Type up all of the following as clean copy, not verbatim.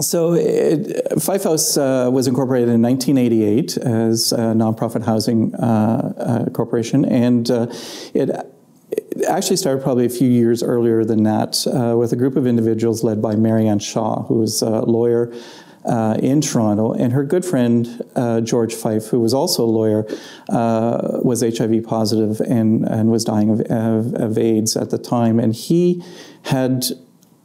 Fife House was incorporated in 1988 as a nonprofit housing corporation, and it actually started probably a few years earlier than that with a group of individuals led by Marianne Shaw, who was a lawyer in Toronto, and her good friend George Fife, who was also a lawyer, was HIV positive and was dying of AIDS at the time, and he had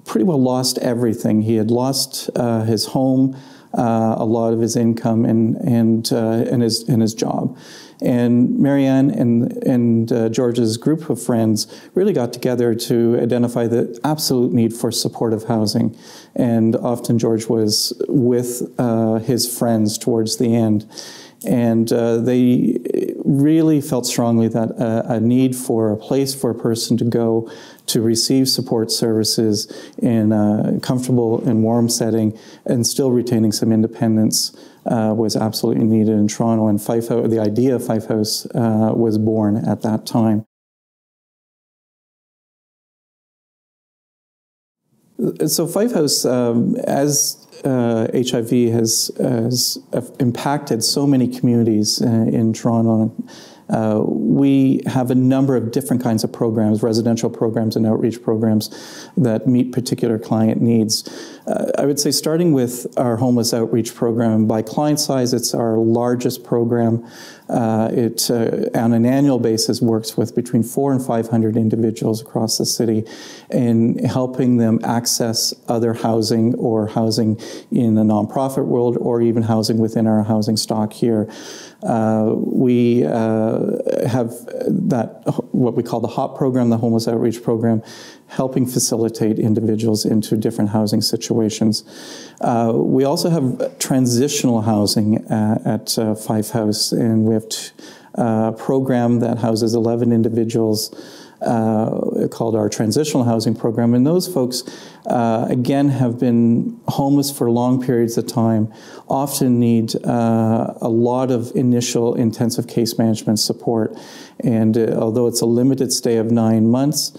pretty well lost everything. He had lost his home, a lot of his income, and his job. And Marianne and George's group of friends really got together to identify the absolute need for supportive housing. And often George was with his friends towards the end. And they really felt strongly that a need for a place for a person to go to receive support services in a comfortable and warm setting and still retaining some independence was absolutely needed in Toronto. And Fife House, the idea of Fife House was born at that time. So Fife House, as HIV has impacted so many communities in Toronto, we have a number of different kinds of programs, residential programs and outreach programs that meet particular client needs. I would say starting with our homeless outreach program, by client size, it's our largest program. It, on an annual basis, works with between 400 and 500 individuals across the city in helping them access other housing or housing in the nonprofit world or even housing within our housing stock here. We have that, what we call the HOP program, the Homeless Outreach Program, helping facilitate individuals into different housing situations. We also have transitional housing at Fife House, and we have a program that houses 11 individuals called our Transitional Housing Program. And those folks, again, have been homeless for long periods of time, often need a lot of initial intensive case management support. And although it's a limited stay of 9 months,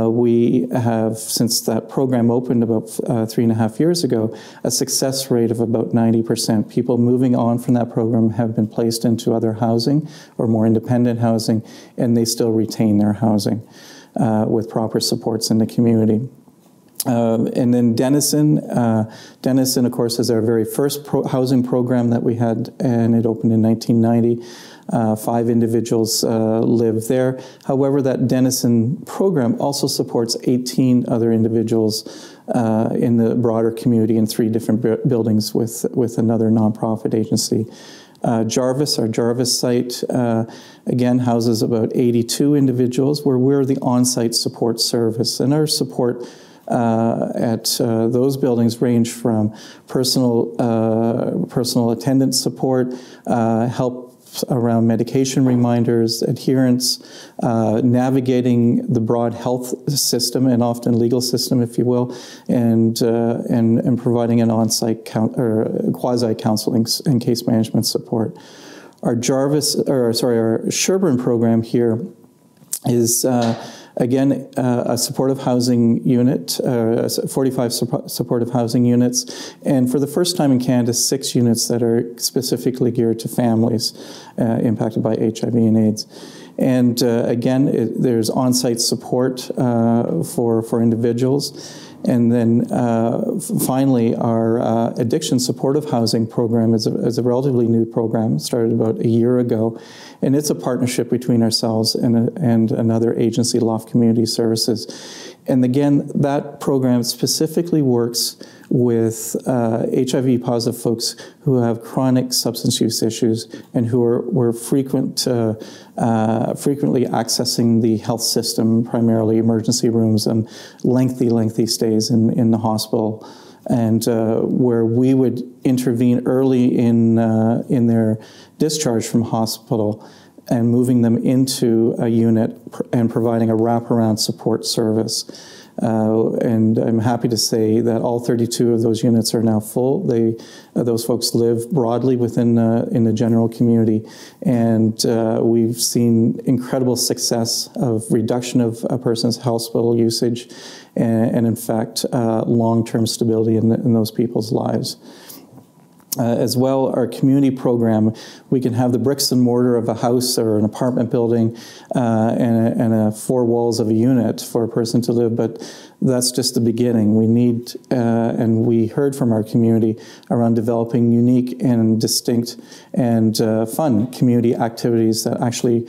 we have, since that program opened about 3.5 years ago, a success rate of about 90%. People moving on from that program have been placed into other housing or more independent housing, and they still retain their housing with proper supports in the community. And then Denison, of course, is our very first housing program that we had, and it opened in 1990. 5 individuals live there. However, that Denison program also supports 18 other individuals in the broader community in 3 different buildings with another nonprofit agency. Jarvis, our Jarvis site, again, houses about 82 individuals where we're the on-site support service. And our support at those buildings range from personal attendance support, help around medication reminders, adherence, navigating the broad health system and often legal system, if you will, and providing an on-site quasi-counseling and case management support. Our Sherburne program here is again, a supportive housing unit, 45 supportive housing units, and for the first time in Canada, 6 units that are specifically geared to families impacted by HIV and AIDS. And again, there's on-site support for individuals. And then finally, our addiction supportive housing program is a relatively new program, started about a year ago. And it's a partnership between ourselves and another agency, Loft Community Services. And again, that program specifically works with HIV positive folks who have chronic substance use issues and who were frequently accessing the health system, primarily emergency rooms and lengthy stays in the hospital, and where we would intervene early in their discharge from hospital and moving them into a unit and providing a wraparound support service. And I'm happy to say that all 32 of those units are now full. Those folks live broadly within in the general community, and we've seen incredible success of reduction of a person's hospital usage, and in fact, long-term stability in those people's lives. As well, our community program, we can have the bricks and mortar of a house or an apartment building and four walls of a unit for a person to live, but that's just the beginning. We need, and we heard from our community around developing unique and distinct and fun community activities that actually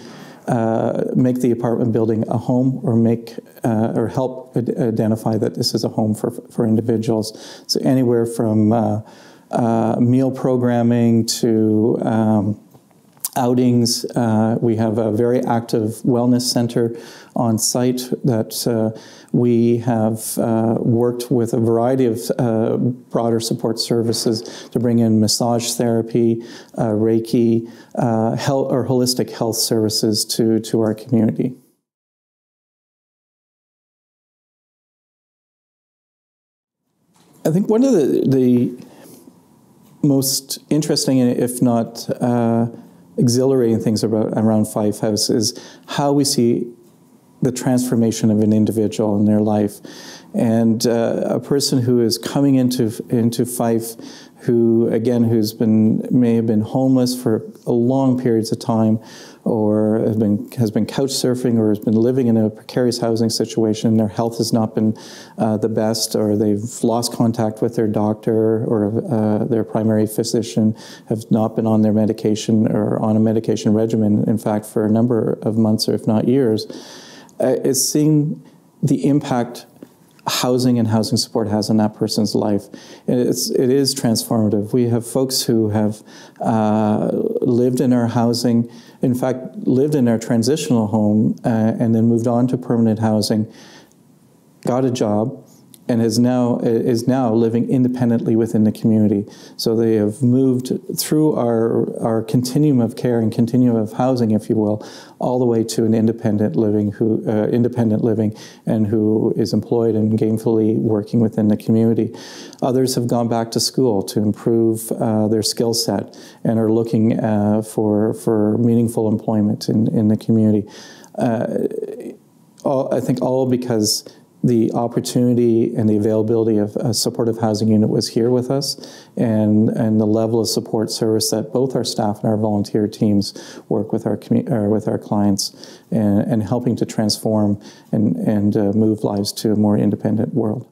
make the apartment building a home, or or help identify that this is a home for individuals. So anywhere from meal programming to outings. We have a very active wellness center on site that we have worked with a variety of broader support services to bring in massage therapy, Reiki, health or holistic health services to our community. I think one of the most interesting, if not exhilarating things around Fife House is how we see the transformation of an individual in their life. And a person who is coming into Fife, who again may have been homeless for long periods of time, or has been couch surfing, or has been living in a precarious housing situation. Their health has not been the best, or they've lost contact with their doctor or their primary physician, have not been on their medication or on a medication regimen, in fact, for a number of months or if not years, is seeing the impact housing and housing support has on that person's life. It is transformative. We have folks who have lived in our housing, in fact, lived in our transitional home and then moved on to permanent housing, got a job, and is now living independently within the community. So they have moved through our continuum of care and continuum of housing, if you will, all the way to an independent living and who is employed and gainfully working within the community. Others have gone back to school to improve their skill set and are looking for meaningful employment in the community. I think all because the opportunity and the availability of a supportive housing unit was here with us, and the level of support service that both our staff and our volunteer teams work with our clients and helping to transform and move lives to a more independent world.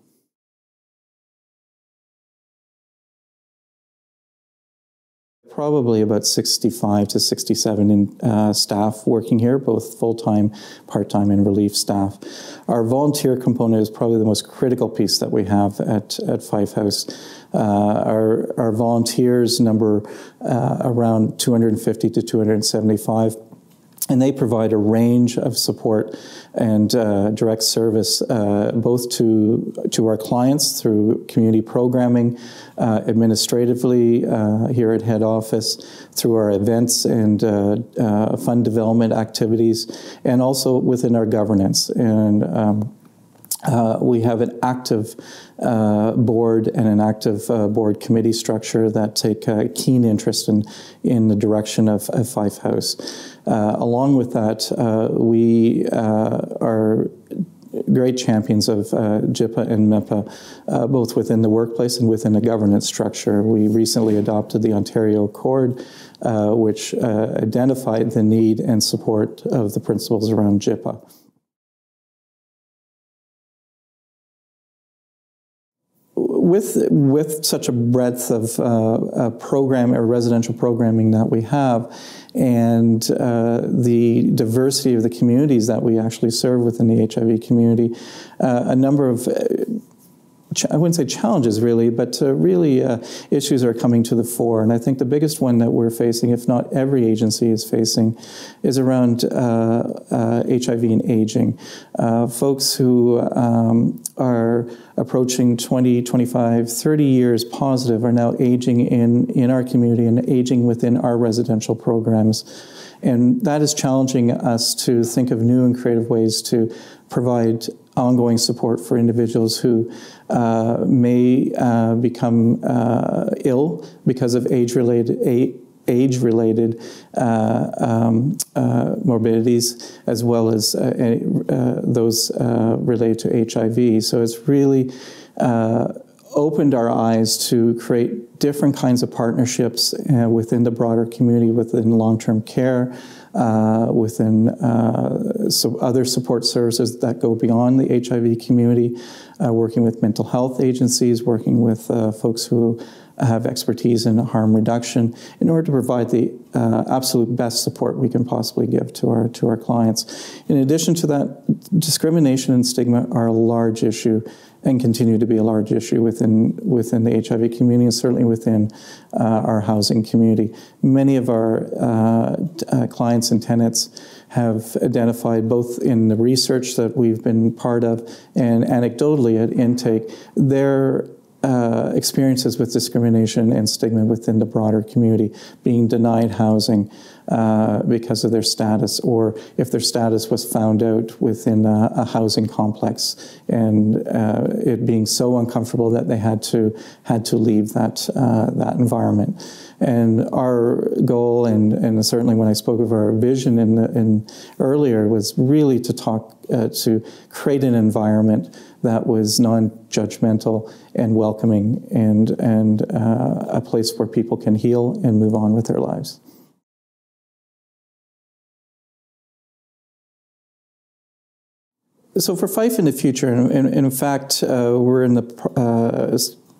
Probably about 65 to 67 staff working here, both full-time, part-time, and relief staff. Our volunteer component is probably the most critical piece that we have at Fife House. Our volunteers number around 250 to 275. And they provide a range of support and direct service both to our clients through community programming, administratively here at head office, through our events and fund development activities, and also within our governance. And we have an active board and an active board committee structure that take a keen interest in the direction of Fife House. Along with that, we are great champions of JIPA and MIPA, both within the workplace and within the governance structure. We recently adopted the Ontario Accord, which identified the need and support of the principles around JIPA. With such a breadth of program or residential programming that we have, and the diversity of the communities that we actually serve within the HIV community, a number of I wouldn't say challenges really, but really issues are coming to the fore. And I think the biggest one that we're facing, if not every agency is facing, is around HIV and aging. Folks who are approaching 20, 25, 30 years positive are now aging in our community and aging within our residential programs. And that is challenging us to think of new and creative ways to provide ongoing support for individuals who may become ill because of age-related morbidities, as well as those related to HIV. So it's really opened our eyes to create different kinds of partnerships within the broader community, within long-term care, within other support services that go beyond the HIV community, working with mental health agencies, working with folks who have expertise in harm reduction, in order to provide the absolute best support we can possibly give to our clients. In addition to that, discrimination and stigma are a large issue and continue to be a large issue within the HIV community, and certainly within our housing community. Many of our clients and tenants have identified, both in the research that we've been part of and anecdotally at intake, their experiences with discrimination and stigma within the broader community, being denied housing because of their status, or if their status was found out within a housing complex, and it being so uncomfortable that they had to leave that environment. And our goal, and certainly when I spoke of our vision in earlier, was really to to create an environment that was non-judgmental and welcoming, and a place where people can heal and move on with their lives. So for Fife in the future, and in fact,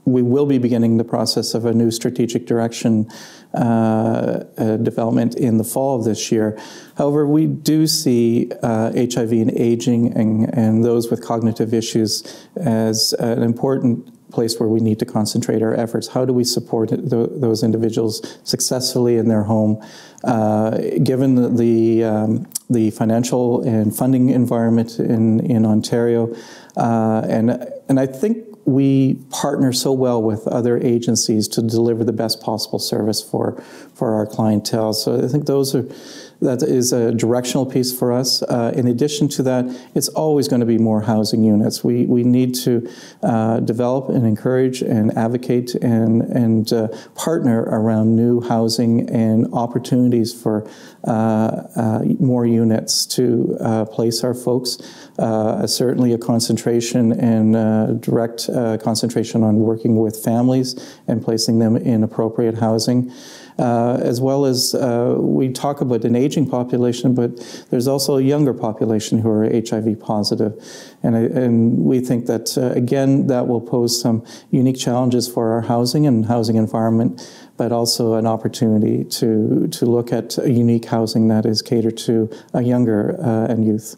we will be beginning the process of a new strategic direction development in the fall of this year. However, we do see HIV and aging and those with cognitive issues as an important place where we need to concentrate our efforts. How do we support those individuals successfully in their home, given the financial and funding environment in Ontario, and I think we partner so well with other agencies to deliver the best possible service for our clientele. So I think that is a directional piece for us. In addition to that, it's always going to be more housing units. We need to develop and encourage and advocate and partner around new housing and opportunities for more units to place our folks. Certainly a concentration and direct concentration on working with families and placing them in appropriate housing. As well as we talk about an aging population, but there's also a younger population who are HIV positive. And we think that, again, that will pose some unique challenges for our housing and housing environment, but also an opportunity to look at a unique housing that is catered to a younger and youth.